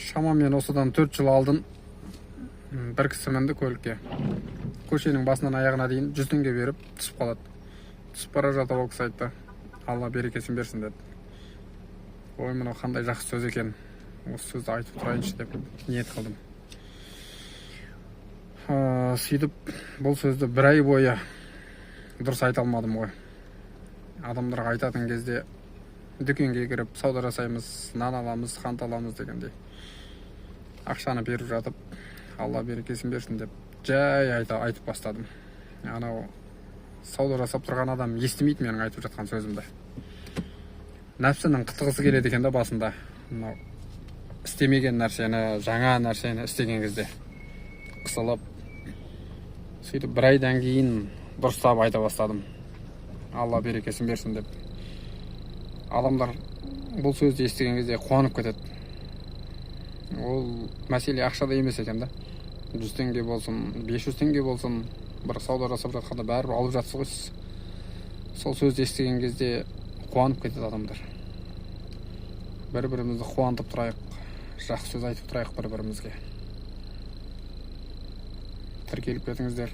Шамамен осыдан 4 жыл алдын бір кісі мінді көлікке. Көшенің басынан аяғына дейін 100 теңге беріп түсіп қалады. Түсіп бара жатып ол кісі айтты, Алла берекесін берсін деді. Ой, мынау қандай жақсы сөз екен. Осы сөзді айтып тұрайыншы деп ниет қылдым. Сөйтіп бұл сөзді 1 ай бойы дұрыс айта алмадым ғой. Адамдарға айтатын кезде дүкенге кіріп сауда жасаймыз, нан аламыз, қант аламыз дегендей. Ақшаны беріп жатып, Алла берекесін берсін деп жай айтып бастадым. Анау сауда жасап тұрған адам естімейді менің айтып жатқан сөзімді. Нәпсінің қытығысы келеді екен да басында. Істемеген нәрсені, жаңа нәрсені істеген кезде қысылып, сөйтіп 1 айдан кейін дұрыстап айта бастадым. Алла берекесін берсін деп. Адамдар бұл сөзді естіген кезде қуанып кетеді. Ол мәселе ақшада емес екен да. 100 теңге болсын, 500 теңге болсын, бір сауда жасап жатқанда бәрібір алып жатсыз ғой. Сол сөзді естіген кезде қуанып кетеді адамдар. Бір-бірімізді қуантып тұрайық, жақсы сөз айтып тұрайық бір-бірімізге. Тіркеліп кетіңіздер.